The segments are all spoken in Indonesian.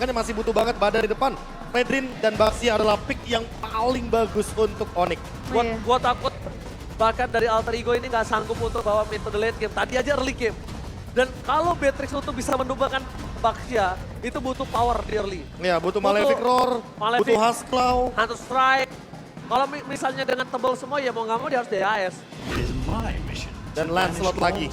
makanya masih butuh banget Badar di depan. Redrin dan Baxia adalah pick yang paling bagus untuk Onyx. Gua takut bahkan dari Alter Ego ini nggak sanggup untuk bawa mid to the late game. Tadi aja early game. Dan kalau Beatrix untuk bisa menumbangkan Baxia, itu butuh power di early. Ya, butuh Malefic Roar, butuh Huskclaw. Hunter Strike. Kalau misalnya dengan tebal semua ya mau nggak mau dia harus DAS. Dan Lancelot lagi.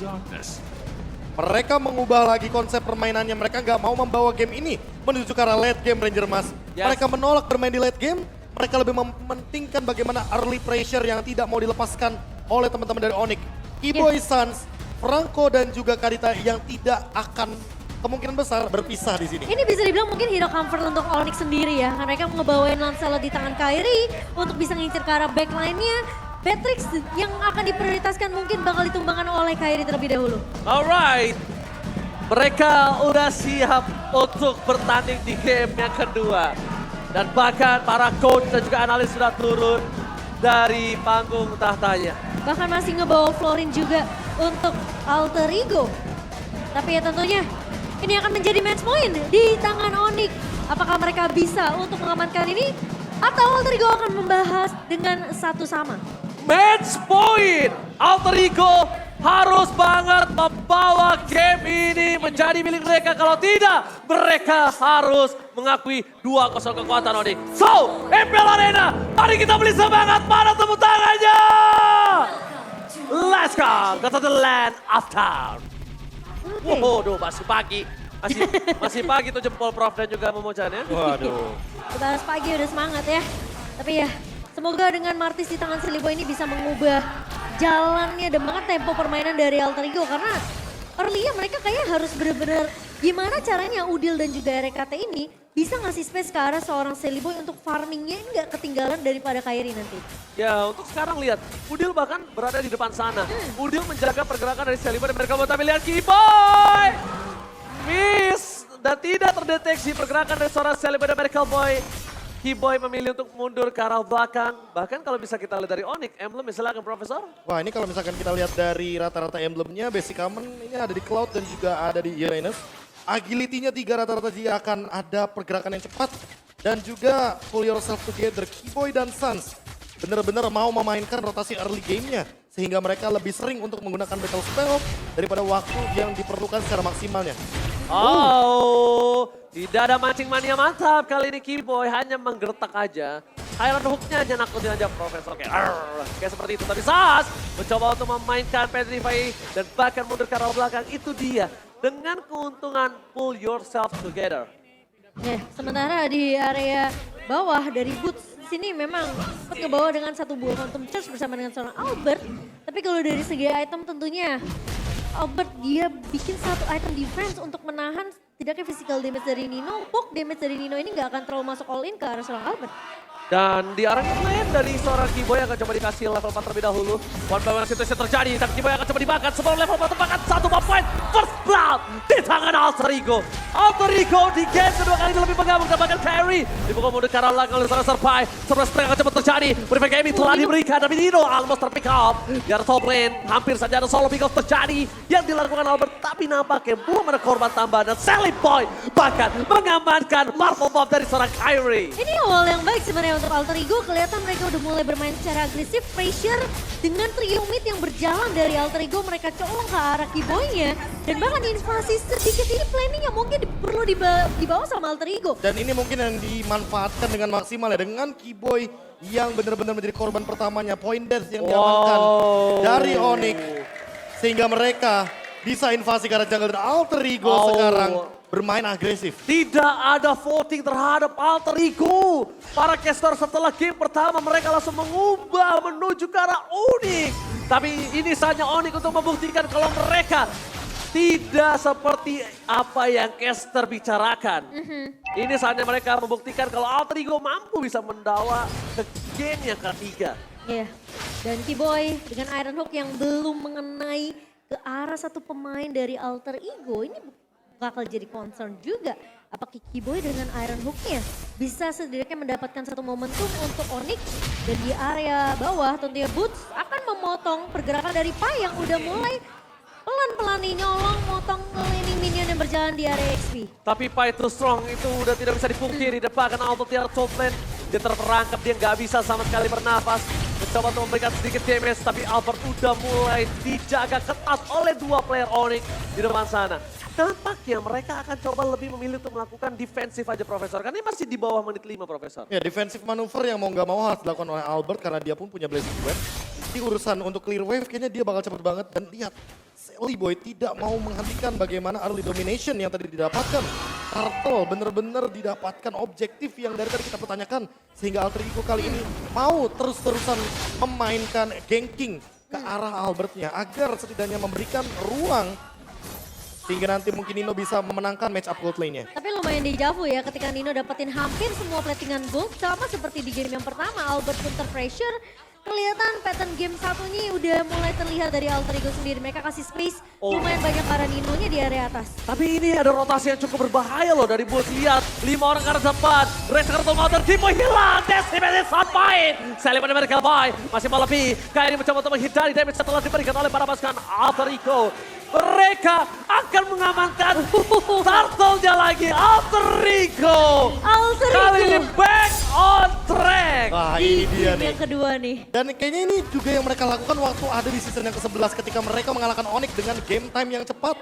Mereka mengubah lagi konsep permainannya. Mereka nggak mau membawa game ini menuju ke arah late game Ranger Mas. Yes. Mereka menolak bermain di late game. Mereka lebih mementingkan bagaimana early pressure yang tidak mau dilepaskan oleh teman-teman dari Onyx. Kiboy Suns, Franco dan juga Kadita yang tidak akan kemungkinan besar berpisah di sini. Ini bisa dibilang mungkin hero comfort untuk Onyx sendiri ya. Mereka ngebawain Lancelot di tangan Kairi untuk bisa ngincer ke arah backline-nya. Beatrix yang akan diprioritaskan mungkin bakal ditumbangkan oleh Kairi terlebih dahulu. Alright, mereka udah siap untuk bertanding di game yang kedua. Dan bahkan para coach dan juga analis sudah turun dari panggung tahtanya. Bahkan masih ngebawa Florin juga untuk Alter Ego. Tapi ya tentunya ini akan menjadi match point di tangan Onyx. Apakah mereka bisa untuk mengamankan ini? Atau Alter Ego akan membahas dengan satu sama? Match point! Alter Ego harus banget membawa game ini menjadi milik mereka. Kalau tidak, mereka harus mengakui 2-0 kekuatan Onyx. So, MPL Arena, mari kita beli semangat, mana tepuk tangannya! Let's go, go to the land of town. Waduh, masih pagi. Masih pagi tuh jempol Prof dan juga Momocan ya. Waduh. Bahas pagi udah semangat ya. Tapi ya, semoga dengan Martis di tangan Silly Boy ini bisa mengubah jalannya dan banget tempo permainan dari Alter Ego. Karena early ya mereka kayaknya harus benar-benar gimana caranya Udil dan juga RKT ini bisa ngasih space ke arah seorang Silly Boy untuk farmingnya ini nggak ketinggalan daripada Kairi nanti. Ya untuk sekarang lihat, Udil bahkan berada di depan sana. Udil menjaga pergerakan dari Celebi dan mereka mau tampil lihat Kiboy. Miss dan tidak terdeteksi pergerakan dari seorang Celebi dan Miracle Boy. Kiboy memilih untuk mundur ke arah belakang. Bahkan kalau bisa kita lihat dari Onyx, emblem misalnya Profesor. Wah, ini kalau misalkan kita lihat dari rata-rata emblemnya, basic common ini ada di Cloud dan juga ada di Uranus. Agility-nya 3 rata-rata dia akan ada pergerakan yang cepat. Dan juga pull yourself together, Kiboy dan Suns benar-benar mau memainkan rotasi early game-nya. Sehingga mereka lebih sering untuk menggunakan battle spell daripada waktu yang diperlukan secara maksimalnya. Oh, tidak ada mancing mania mantap kali ini Kiboy hanya menggertak aja. Iron Hook-nya aja nakutin aja Profesor kayak seperti itu. Tapi Sas mencoba untuk memainkan Petrify dan bahkan mundur ke arah belakang. Itu dia dengan keuntungan pull yourself together. Ya, sementara di area bawah dari Boots sini memang sempat ngebawa dengan satu buah Phantom Charge bersama dengan seorang Albert. Tapi kalau dari segi item tentunya Albert dia bikin satu item defense untuk menahan tidaknya physical damage dari Nino. Poke damage dari Nino ini nggak akan terlalu masuk all in ke arah seorang Albert. Dan di arah lain dari seorang Kiboy akan coba dikasih level 4 terlebih dahulu. One by one situasi terjadi dan Kiboy akan coba dimakan sebelum level 4 tempakan satu point. First blood di tangan Alter Ego. Alter Ego di game kedua kali ini lebih menggabung dan bahkan carry. Dipukul mundur ke arah belakang oleh seorang Serpai. Sebelah spray akan cepat terjadi. Modified gaming telah diberikan tapi Nino almost terpick up. Di arah top lane hampir saja ada solo pick off terjadi yang dilakukan Albert. Tapi nampaknya belum ada korban tambahan dan Sally Boy bahkan mengamankan Marvel Bomb dari seorang Kyrie. Ini awal yang baik sebenarnya untuk Alter Ego. Kelihatan mereka udah mulai bermain secara agresif, pressure dengan trio mid yang berjalan dari Alter Ego. Mereka colong ke arah Kiboy-nya dan bahkan invasi sedikit ini planning yang mungkin perlu dibawa sama Alter Ego. Dan ini mungkin yang dimanfaatkan dengan maksimal ya, dengan Kiboy yang benar-benar menjadi korban pertamanya, point death yang diamankan dari Onyx. Sehingga mereka bisa invasi ke arah jungle dan Alter Ego sekarang bermain agresif. Tidak ada voting terhadap Alter Ego. Para caster setelah game pertama mereka langsung mengubah menuju ke arah Onyx. Tapi ini saatnya Onyx untuk membuktikan kalau mereka tidak seperti apa yang caster bicarakan. Ini saatnya mereka membuktikan kalau Alter Ego mampu bisa mendawa ke game yang ketiga. Iya, dan Kiboy dengan Iron Hook yang belum mengenai ke arah satu pemain dari Alter Ego ini bakal jadi concern juga. Apakah Kiboy dengan Iron Hook-nya bisa setidaknya mendapatkan satu momentum untuk Onyx. Dan di area bawah tentunya Boots akan memotong pergerakan dari Pai yang udah mulai pelan-pelan nih nyolong, motong laning minion yang berjalan di area XP. Tapi fight too strong itu udah tidak bisa dipungkiri. Depan auto tiar top lane. Dia terperangkap, dia nggak bisa sama sekali bernafas. Mencoba untuk memberikan sedikit damage, tapi Albert udah mulai dijaga ketat oleh dua player Onyx di depan sana. Tampaknya mereka akan coba lebih memilih untuk melakukan defensif aja Profesor. Karena ini masih di bawah menit 5 Profesor. Ya, defensive manuver yang mau nggak mau harus dilakukan oleh Albert karena dia pun punya Blazing Wave. Di urusan untuk clear wave kayaknya dia bakal cepet banget. Dan lihat, Seliboy tidak mau menghentikan bagaimana early domination yang tadi didapatkan. Turtle bener-bener didapatkan objektif yang dari tadi kita pertanyakan. Sehingga Alter Ego kali ini mau terus-terusan memainkan ganking ke arah Albertnya. Agar setidaknya memberikan ruang hingga nanti mungkin Nino bisa memenangkan match up gold lane-nya. Tapi lumayan dejavu ya ketika Nino dapetin hampir semua platingan gold. Sama seperti di game yang pertama, Albert pun terpressure. Kelihatan pattern game satunya udah mulai terlihat dari Alter Ego sendiri. Mereka kasih space lumayan banyak ke arah Nino-nya di area atas. Tapi ini ada rotasi yang cukup berbahaya loh dari Bulls. Lihat, 5 orang ke arah depan. Race kartu motor, Kiboy hilang. Destimasi sampai. Sally pada Medical Boy. Masih melebihi. Kairi mencoba untuk menghindari damage setelah diberikan oleh para pasukan Alter Ego. Mereka akan mengamankan Turtle-nya lagi. Alter Ego. Alter Kali ini Ego back on track. Wah, di ini dia game nih. yang kedua nih. Dan kayaknya ini juga yang mereka lakukan waktu ada di season yang ke-11 ketika mereka mengalahkan Onyx dengan game time yang cepat.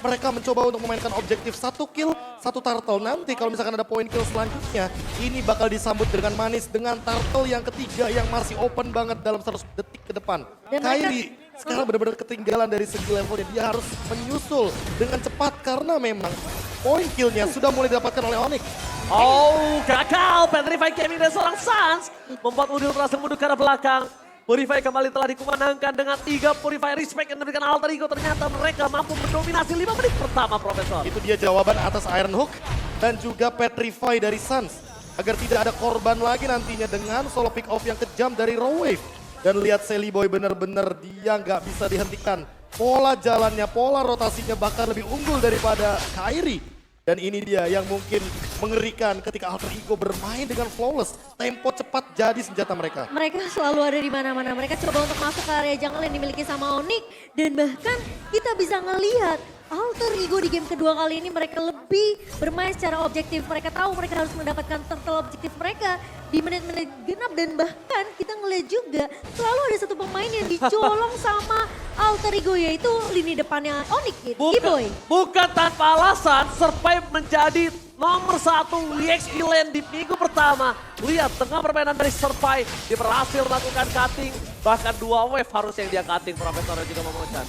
Mereka mencoba untuk memainkan objektif 1 kill, 1 turtle. Nanti kalau misalkan ada poin kill selanjutnya, ini bakal disambut dengan manis dengan turtle yang ketiga yang masih open banget dalam 100 detik ke depan. Dan Kairi sekarang benar-benar ketinggalan dari segi levelnya. Dia harus menyusul dengan cepat karena memang poin killnya sudah mulai didapatkan oleh Onyx. Oh, gagal. Petrify Gaming dan seorang Suns membuat Udil berhasil mundur ke arah belakang. Purify kembali telah dikumandangkan dengan 3 Purify Respect yang diberikan Alter Ego. Ternyata mereka mampu mendominasi 5 menit pertama, Profesor. Itu dia jawaban atas Iron Hook dan juga Petrify dari Suns. Agar tidak ada korban lagi nantinya dengan solo pick off yang kejam dari Raw Wave. Dan lihat Seliboy bener-bener dia nggak bisa dihentikan. Pola jalannya, pola rotasinya bahkan lebih unggul daripada Kairi. Dan ini dia yang mungkin mengerikan ketika Alter Ego bermain dengan flawless. Tempo cepat jadi senjata mereka. Mereka selalu ada di mana-mana. Mereka coba untuk masuk ke area jungle yang dimiliki sama Onyx. Dan bahkan kita bisa ngelihat Alter Ego di game kedua kali ini mereka lebih bermain secara objektif. Mereka tahu mereka harus mendapatkan turtle objektif mereka di menit-menit genap. Dan bahkan kita ngelihat juga selalu ada satu pemain yang dicolong sama Alter Ego, yaitu lini depannya Onyx gitu, Kiboy. Bukan tanpa alasan, Survive menjadi nomor 1 EXP lane di minggu pertama. Lihat tengah permainan dari Survive, dia berhasil melakukan cutting. Bahkan 2 wave harus yang dia cutting, Profesor juga memutuskan.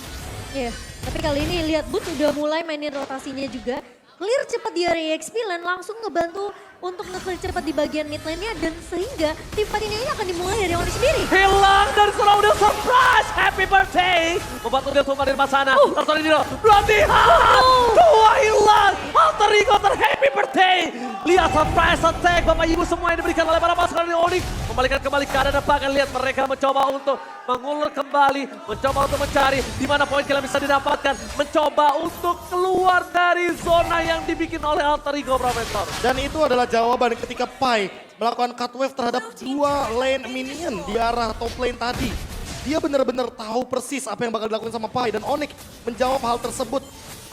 Iya, tapi kali ini lihat Boots udah mulai mainin rotasinya juga. Clear cepat di area EXP lane, langsung ngebantu untuk nge-clear cepat di bagian mid lane-nya. Dan sehingga tim fight ini akan dimulai dari Onyx sendiri. Hilang dari seorang Udil, surprise! Happy birthday! Membuat Udil tumpah di depan sana. Terus Nino, berhenti-hati! 2 hilang! Alter Ego happy birthday! Lihat surprise attack, Bapak Ibu semua yang diberikan oleh para pasukan dari Onyx. Kembalikan kembali ke arah depan, lihat mereka mencoba untuk mengulur kembali, mencoba untuk mencari di mana poin kill yang bisa didapatkan, mencoba untuk keluar dari zona yang dibikin oleh Alter Ego, Profesor. Dan itu adalah jawaban ketika Pai melakukan cut wave terhadap 2 lane minion di arah top lane tadi. Dia benar-benar tahu persis apa yang bakal dilakukan sama Pai dan Onyx menjawab hal tersebut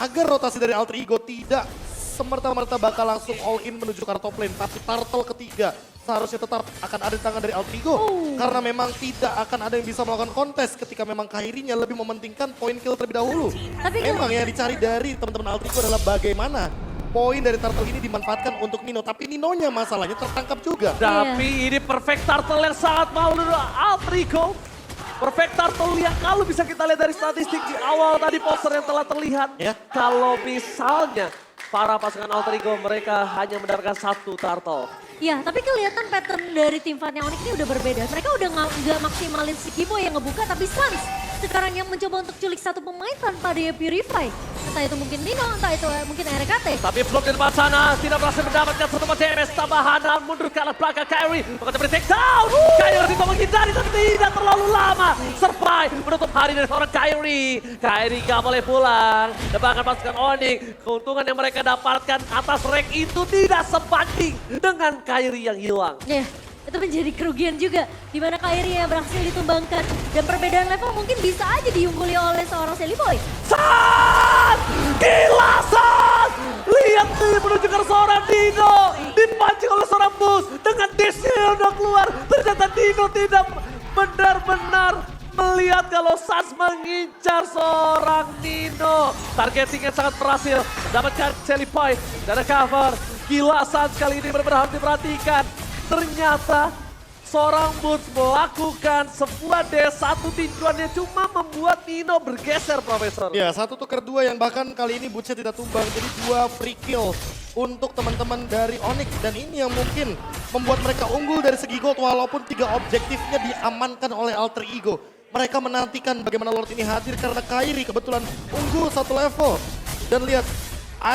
agar rotasi dari Alter Ego tidak semerta-merta bakal langsung all in menuju ke arah top lane. Tapi turtle ketiga seharusnya tetap akan ada di tangan dari Alter Ego. Karena memang tidak akan ada yang bisa melakukan kontes ketika memang Kairinya lebih mementingkan poin kill terlebih dahulu. Tapi memang yang dicari dari teman-teman Alter Ego adalah bagaimana poin dari turtle ini dimanfaatkan untuk Nino. Tapi Ninonya masalahnya tertangkap juga. Tapi ini perfect turtle yang sangat mau dulu Alter Ego. Perfect turtle yang kalau bisa kita lihat dari statistik di awal tadi poster yang telah terlihat. Ya. Kalau misalnya para pasukan Alter Ego mereka hanya mendapatkan 1 turtle. Ya, tapi kelihatan pattern dari tim fightnya Onyx ini udah berbeda. Mereka udah nggak maksimalin si Kiboy yang ngebuka, tapi Suns sekarang yang mencoba untuk culik satu pemain tanpa dia purify. Entah itu mungkin Nino, entah itu mungkin RKT. Tapi Float di depan sana tidak berhasil mendapatkan 1 DMS tambahan dan mundur ke arah belakang Kairi. Maka diberi take down. Kairi masih mau menghindari tapi tidak terlalu lama. Survive menutup hari dari seorang Kairi. Kairi gak boleh pulang. Dan bahkan pasukan Onyx, keuntungan yang mereka dapatkan atas rank itu tidak sebanding dengan Kairi yang hilang. Ya, itu menjadi kerugian juga. Di mana Kairi yang berhasil ditumbangkan. Dan perbedaan level mungkin bisa aja diungguli oleh seorang Seliboy. Sat! Gila Sat! Lihat nih menuju ke seorang Dino. Dipancing oleh seorang Bus. Dengan dishnya yang udah keluar. Ternyata Dino tidak benar-benar melihat kalau Sans mengincar seorang Nino. Targeting yang sangat berhasil. Mendapatkan Seliboy dan cover. Gila Sans kali ini benar-benar harus diperhatikan. Ternyata seorang Boots melakukan sebuah D1 tinjuannya cuma membuat Nino bergeser, Profesor. Ya, 1 tuker 2 yang bahkan kali ini Bootsnya tidak tumbang. Jadi 2 free kill untuk teman-teman dari Onyx. Dan ini yang mungkin membuat mereka unggul dari segi gold walaupun 3 objektifnya diamankan oleh Alter Ego. Mereka menantikan bagaimana Lord ini hadir karena Kairi kebetulan unggul 1 level. Dan lihat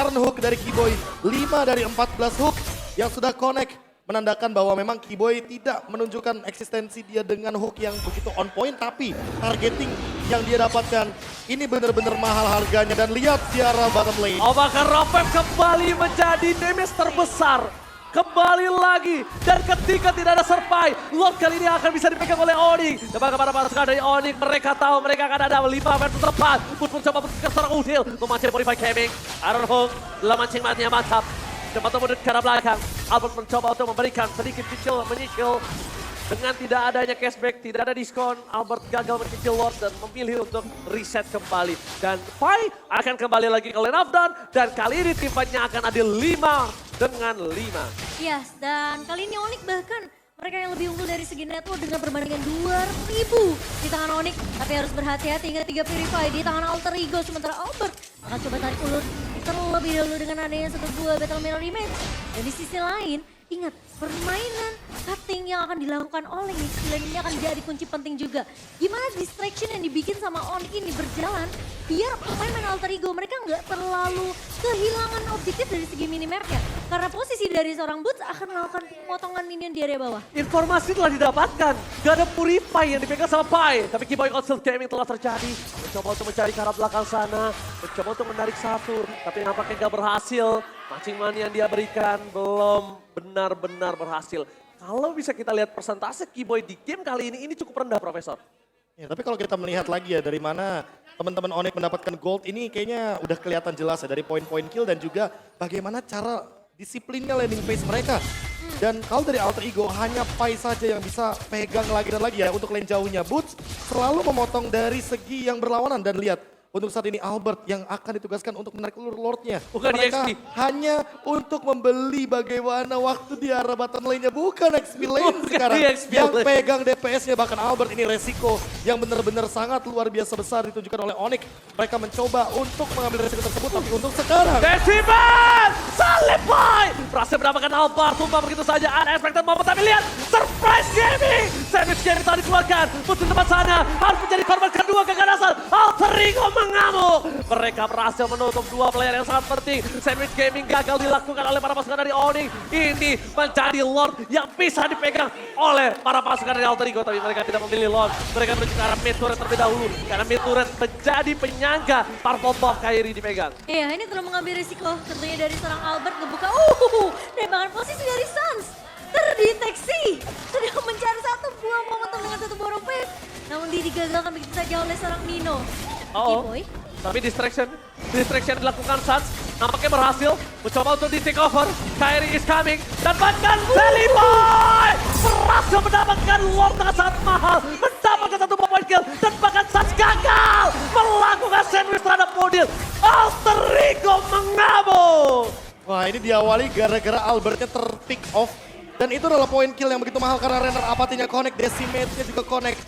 Iron Hook dari Kiboy, 5 dari 14 hook yang sudah connect. Menandakan bahwa memang Kiboy tidak menunjukkan eksistensi dia dengan hook yang begitu on point. Tapi targeting yang dia dapatkan ini benar-benar mahal harganya. Dan lihat Tiara bottom lane. Apakah Rapep kembali menjadi damage terbesar? Kembali lagi. Dan ketika tidak ada survive, Lord kali ini akan bisa dipegang oleh Onyx. Dan bagaimana pasukan dari Onyx, mereka tahu mereka akan ada 5 versus 4. Pun mencoba ke seorang Udil. Memancing modify gaming. Iron Hook, dalam mancing matinya mantap. Cepat mundur ke arah belakang. Albert mencoba untuk memberikan sedikit menyicil. Dengan tidak adanya cashback, tidak ada diskon. Albert gagal mencicil Lord dan memilih untuk reset kembali. Dan Pai akan kembali lagi ke lane of down. Dan kali ini tim fight-nya akan adil 5 dengan 5. Yes, dan kali ini Onyx bahkan mereka yang lebih unggul dari segi network dengan perbandingan 2.000 di tangan Onyx. Tapi harus berhati-hati hingga 3 Purify di tangan Alter Ego. Sementara Albert akan coba tarik ulur terlebih dahulu dengan adanya 1-2 Battle Mirror Rematch. Dan di sisi lain, ingat permainan cutting yang akan dilakukan oleh Mixlane ini akan jadi kunci penting juga. Gimana distraction yang dibikin sama Onyx ini berjalan biar pemain Alter Ego mereka nggak terlalu kehilangan objektif dari segi minimapnya. Karena posisi dari seorang Boots akan melakukan pemotongan minion di area bawah. Informasi telah didapatkan. Gak ada Purify yang dipegang sama Pai. Tapi Kiboy Consult Gaming telah terjadi. Mencoba untuk mencari ke arah belakang sana. Mencoba untuk menarik satu. Tapi nampaknya gak berhasil. Mancing money yang dia berikan belum benar-benar berhasil. Kalau bisa kita lihat persentase Kiboy di game kali ini cukup rendah, Profesor. Ya, tapi kalau kita melihat lagi ya dari mana teman-teman Onyx mendapatkan gold ini kayaknya udah kelihatan jelas ya dari poin-poin kill dan juga bagaimana cara disiplinnya landing phase mereka. Dan kalau dari Alter Ego hanya Pai saja yang bisa pegang lagi dan lagi ya untuk lane jauhnya. Boots selalu memotong dari segi yang berlawanan dan lihat untuk saat ini Albert yang akan ditugaskan untuk menarik ulur Lordnya. Bukan mereka EXP. hanya untuk membeli bagaimana waktu di arah bottom lane-nya. Bukan XP lane Bukan sekarang. EXP Yang lane. pegang DPS-nya bahkan Albert ini resiko yang benar-benar sangat luar biasa besar ditunjukkan oleh Onyx. Mereka mencoba untuk mengambil resiko tersebut tapi untuk sekarang. Deciman! Seliboy! Berhasil mendapatkan Albert, tumpah begitu saja. Unexpected moment, tapi lihat! Surprise Gaming! Savage Gaming telah dikeluarkan. Musuh tempat sana harus menjadi korban kedua keganasan. Alter Ego mengamuk. Mereka berhasil menutup 2 player yang sangat penting. Savage Gaming gagal dilakukan oleh para pasukan dari Onyx. Ini menjadi Lord yang bisa dipegang oleh para pasukan dari Alter Ego. Tapi mereka tidak memilih Lord. Mereka menuju ke arah mid turret terlebih dahulu. Karena mid turret menjadi penyangga Purple Bomb Kairi dipegang. Iya, ini telah mengambil risiko tentunya dari seorang Albert ngebuka. Tembakan posisi dari Sans terdeteksi. Sedang mencari satu buah momentum dengan satu buah rompet. Namun digagalkan begitu saja oleh seorang Nino. Kiboy. Tapi distraction dilakukan Sans. Nampaknya berhasil. Mencoba untuk di take over. Kairi is coming. Dan bahkan Seliboy berhasil mendapatkan Lord dengan sangat mahal. Mendapatkan 1 point kill. Dan bahkan Sans gagal melakukan sandwich terhadap Modil. Alter Ego mengamuk. Wah ini diawali gara-gara Albertnya ter-pick off. Dan itu adalah poin kill yang begitu mahal karena Renner apatinya connect, Decimate-nya juga connect.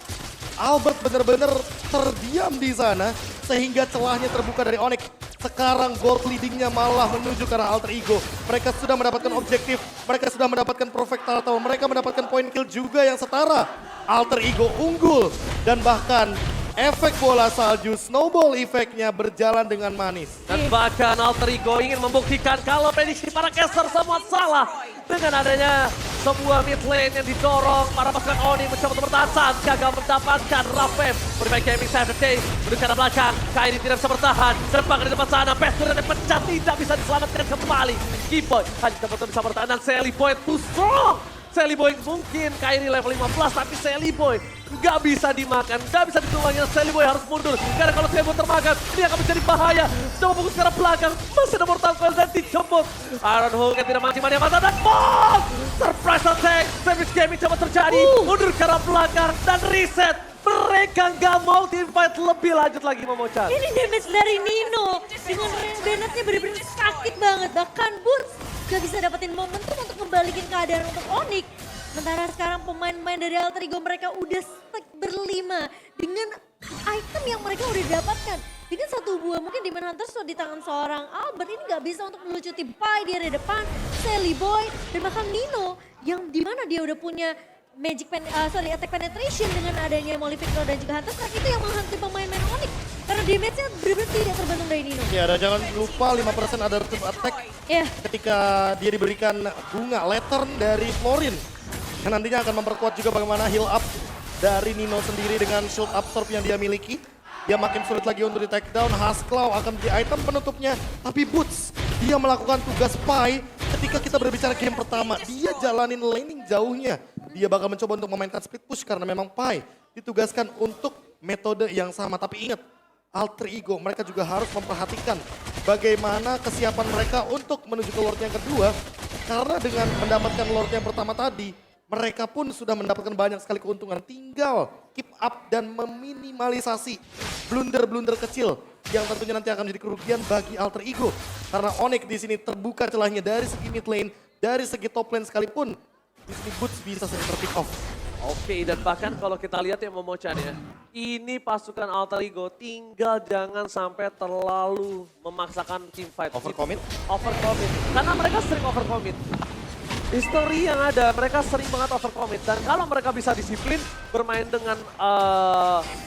Albert benar-benar terdiam di sana sehingga celahnya terbuka dari Onyx. Sekarang gold leadingnya malah menuju ke arah Alter Ego. Mereka sudah mendapatkan objektif, mereka sudah mendapatkan perfect turtle, mereka mendapatkan point kill juga yang setara. Alter Ego unggul dan bahkan efek bola salju snowball efeknya berjalan dengan manis. Dan bahkan Alter Ego ingin membuktikan kalau prediksi para caster semua salah. Dengan adanya sebuah mid lane yang didorong, para pasukan Oni mencoba untuk bertahan. Sans gagal mendapatkan Rapep. Bermain gaming Saturday, menuju ke arah belakang. Kairi tidak bisa bertahan, terbang di depan sana. Pestur yang pecah, tidak bisa diselamatkan kembali. Kiboy hanya bisa bertahan dan Seliboy too strong. Sally Boy mungkin Kairi level 15 tapi Sally Boy nggak bisa dimakan, nggak bisa ditulangnya. Sally Boy harus mundur karena kalau Sally Boy termakan ini akan menjadi bahaya. Coba fokus ke arah belakang, masih ada Mortal Coil dan dijemput. Iron Hulk yang tidak mancing-mancing mata dan boom! Surprise attack, service gaming coba terjadi, mundur ke arah belakang dan reset. Mereka nggak mau teamfight lebih lanjut lagi Momochan. Ini damage dari Nino dengan Bennettnya bener-bener sakit banget. Bahkan Boots gak bisa dapetin momentum untuk membalikin keadaan untuk Onyx. Sementara sekarang pemain-pemain dari Alter Ego mereka udah stuck berlima dengan item yang mereka udah dapatkan. Dengan satu buah mungkin Demon Hunter sudah di tangan seorang Albert ini gak bisa untuk melucuti Pai di area depan. Sally Boy dan bahkan Nino yang dimana dia udah punya attack penetration dengan adanya Molly Victor dan juga Hunter Strike itu yang menghantui pemain-pemain Onyx. Karena damage-nya benar-benar tidak terbantung dari Nino. Ya, dan jangan lupa 5% ada return attack ketika dia diberikan bunga lantern dari Florin. Yang nantinya akan memperkuat juga bagaimana heal up dari Nino sendiri dengan shield absorb yang dia miliki. Dia makin sulit lagi untuk di take down. Hasklaw akan menjadi item penutupnya. Tapi Boots, dia melakukan tugas Pai ketika kita berbicara game pertama. Dia jalanin laning jauhnya. Dia bakal mencoba untuk memainkan split push karena memang Pai ditugaskan untuk metode yang sama. Tapi ingat, Alter Ego mereka juga harus memperhatikan bagaimana kesiapan mereka untuk menuju ke Lord yang kedua. Karena dengan mendapatkan Lord yang pertama tadi, mereka pun sudah mendapatkan banyak sekali keuntungan. Tinggal keep up dan meminimalisasi blunder-blunder kecil yang tentunya nanti akan menjadi kerugian bagi Alter Ego. Karena Onyx di sini terbuka celahnya dari segi mid lane, dari segi top lane sekalipun. Di sini Boots bisa sering terpick off. Oke, dan bahkan kalau kita lihat ya Momochan ya, ini pasukan Alter Ego tinggal jangan sampai terlalu memaksakan team fight. Overcommit? Overcommit, karena mereka sering overcommit. History yang ada, mereka sering banget overcommit. Dan kalau mereka bisa disiplin, bermain dengan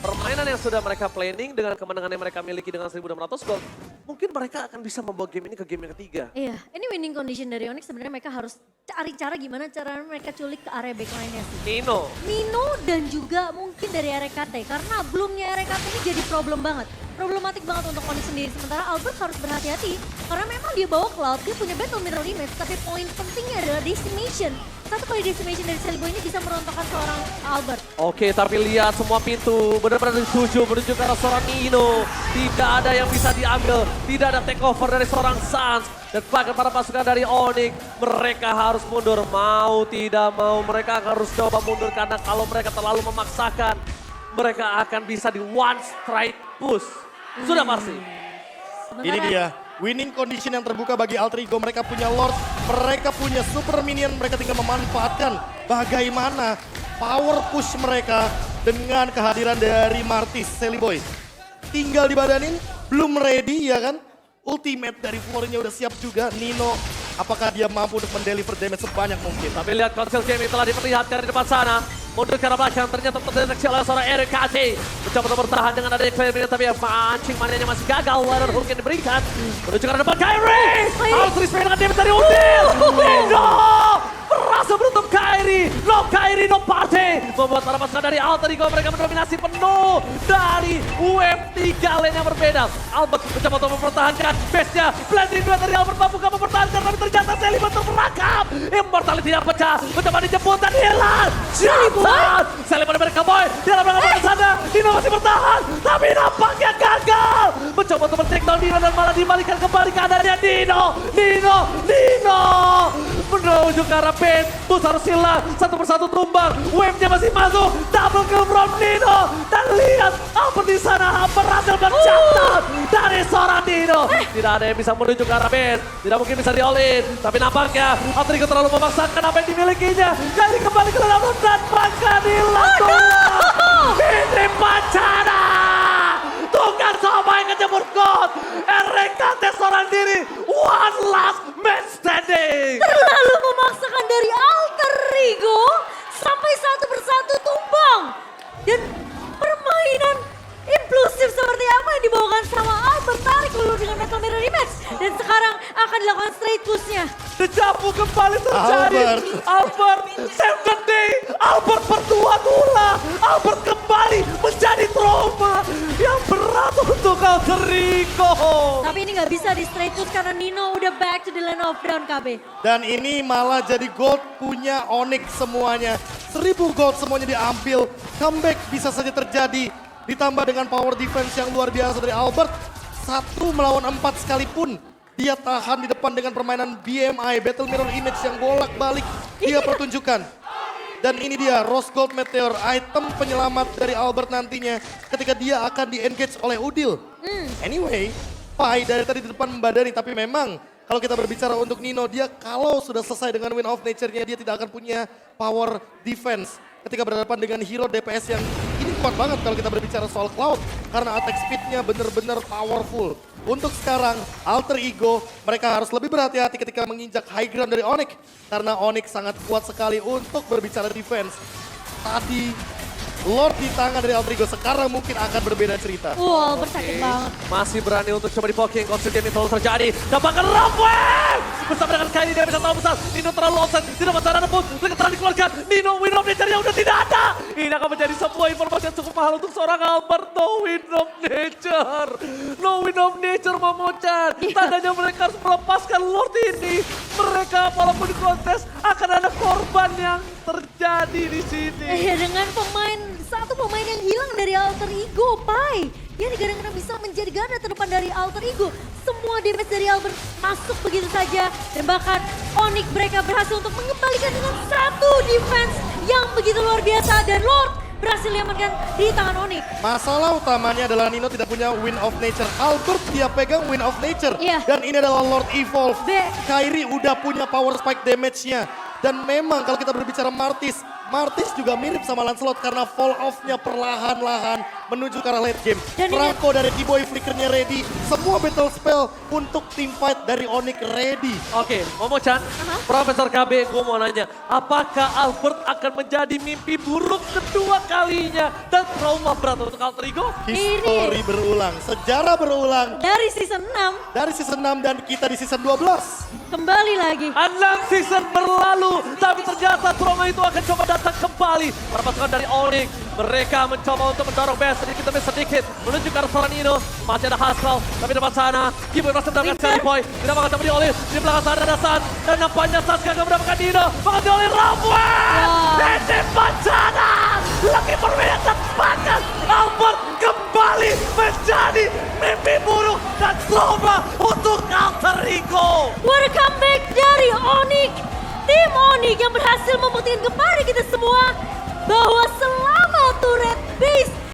permainan yang sudah mereka planning, dengan kemenangan yang mereka miliki dengan 1.600 gol, mungkin mereka akan bisa membawa game ini ke game yang ketiga. Iya, ini winning condition dari Onyx sebenarnya mereka harus cari cara gimana cara mereka culik ke area backline-nya sih. Nino dan juga mungkin dari RKT karena belumnya RKT ini jadi problem banget. Problematik banget untuk Onyx sendiri. Sementara Albert harus berhati-hati karena memang dia bawa Cloud, dia punya battle mirror image tapi poin pentingnya adalah decimation. Satu kali decimation dari Sally Boy ini bisa merontokkan seorang Albert. Oke, tapi lihat semua pintu benar-benar dituju menuju ke arah seorang Nino. Tidak ada yang bisa diambil, tidak ada takeover dari seorang Sans. Dan bahkan para pasukan dari Onyx, mereka harus mundur. Mau tidak mau, mereka harus coba mundur karena kalau mereka terlalu memaksakan, mereka akan bisa di one strike push. Sudah pasti. Ini dia, winning condition yang terbuka bagi Alter Ego. Mereka punya Lord, mereka punya super minion, mereka tinggal memanfaatkan bagaimana power push mereka dengan kehadiran dari Martis, Sally Boy. Tinggal dibadanin, belum ready ya kan? Ultimate dari Florinnya udah siap juga. Nino, apakah dia mampu untuk mendeliver damage sebanyak mungkin? Tapi lihat Council Gaming telah diperlihatkan di depan sana. Mundur ke arah belakang, ternyata terdeteksi oleh seorang RKT. Mencoba untuk bertahan dengan adanya Clear, tapi mancing manianya masih gagal. Iron Hulk yang diberikan. Menuju ke arah depan Kairi. Harus respect dengan damage dari Ultil. Nino berhasil menutup Kairi. No Kairi, no party. Membuat para pasukan dari Alter Ego mereka mendominasi penuh dari UM 3 lane yang berbeda. Albert mencoba untuk mempertahankan base-nya. Blending dua dari Albert mampu gak mempertahankan, tapi ternyata Sally Boy terperangkap. Immortality tidak pecah. Mencoba dijemput dan hilang. Sally Boy dari Cowboy. Dia dalam belakang ke sana. Nino masih bertahan. Tapi nampaknya gagal. Mencoba untuk men-take down Nino dan malah dibalikan kembali keadaannya Nino. Menuju ke arah pin. Bus harus hilang. Satu persatu tumbang. Wave-nya masih masuk. Double kill from Nino. Dan lihat Albert di sana berhasil mencatat dari seorang Nino. Tidak ada yang bisa menuju ke arah pin. Tidak mungkin bisa di-all-in. Tapi nampaknya Alter Ego terlalu memaksakan apa yang dimilikinya. Kairi kembali ke dalam dan bahkan hilang. Ini Pacana. Tukang sama yang kejemur God. RKT seorang diri. One last man standing. Terlalu memaksakan dari Alter Ego sampai satu persatu tumbang. Dan permainan impulsif seperti apa yang dibawakan sama Albert tarik dulu dengan Metal Mirror Image. Dan sekarang akan dilakukan straight push-nya. Dejavu kembali terjadi. Albert save the day. Albert berdua tulah. Albert kembali menjadi trauma yang berat untuk Alter Ego. Tapi ini nggak bisa di straight push karena Nino udah back to the lane of down KB. Dan ini malah jadi gold punya Onyx semuanya. 1000 gold semuanya diambil. Comeback bisa saja terjadi. Ditambah dengan power defense yang luar biasa dari Albert. 1 melawan 4 sekalipun. Dia tahan di depan dengan permainan BMI, Battle Mirror Image yang bolak-balik dia pertunjukkan. Dan ini dia Rose Gold Meteor, item penyelamat dari Albert nantinya ketika dia akan di-engage oleh Udil. Anyway, Pai dari tadi di depan membadani, tapi memang kalau kita berbicara untuk Nino, dia kalau sudah selesai dengan Win of Nature-nya, dia tidak akan punya power defense ketika berhadapan dengan hero DPS yang ini kuat banget kalau kita berbicara soal Cloud. Karena attack speed-nya benar-benar powerful. Untuk sekarang, Alter Ego, mereka harus lebih berhati-hati ketika menginjak high ground dari Onyx. Karena Onyx sangat kuat sekali untuk berbicara defense. Tadi, Lord di tangan dari Alter Ego, sekarang mungkin akan berbeda cerita. Wow, bersakit banget. Masih berani untuk coba di-poking, Constant Game terlalu terjadi. Dapatkan Rafael! Bersama dengan Kylie dia bisa terlalu besar. Nino terlalu offset, tidak masalah pun. Mereka dikeluarkan, Nino win of nature-nya udah tidak ada. Ini akan menjadi sebuah informasi yang cukup mahal untuk seorang Albert. No win of nature. No win of nature Momo-chan. Tandanya mereka harus melepaskan Lord ini. Mereka walaupun di kontes akan ada korban yang terjadi di sini. Dengan satu pemain yang hilang dari Alter Ego, Pai. Dia kadang-kadang bisa menjadi ganda terdepan dari Alter Ego. Semua damage dari Albert masuk begitu saja. Dan bahkan Onyx mereka berhasil untuk mengembalikan dengan satu defense yang begitu luar biasa. Dan Lord berhasil diamankan di tangan Onyx. Masalah utamanya adalah Nino tidak punya Win of Nature. Albert dia pegang Win of Nature. Iya. Dan ini adalah Lord Evolve. Be- Kairi udah punya power spike damage-nya. Dan memang kalau kita berbicara Martis juga mirip sama Lancelot karena fall off-nya perlahan-lahan menuju ke arah late game. Dan Franco dari Kiboy flickernya ready. Semua battle spell untuk team fight dari Onyx ready. Oke, Momo-chan, Profesor KB, gue mau nanya, apakah Albert akan menjadi mimpi buruk kedua kalinya dan trauma berat untuk Alter Ego? History berulang, sejarah berulang. Dari season 6 Dari season 6 dan kita di season 12. kembali lagi. 6 season berlalu, tapi ternyata trauma itu akan coba datang kembali. Para pasukan dari Onyx, mereka mencoba untuk mendorong base sedikit demi sedikit menuju ke arah seorang Nino. Masih ada Haskell, tapi di depan sana Kiboy masih mendapatkan sekali poin. Tidak bakal dapat diolih, di belakang sana ada San. Dan nampaknya Sasuke akan mendapatkan Nino. Bakal diolih Rafael! Dan di depan sana, lagi permainan tepat. Albert kembali menjadi mimpi buruk dan trauma untuk Alter Ego. What a comeback dari Onyx. Tim Onyx yang berhasil membuktikan kepada kita semua bahwa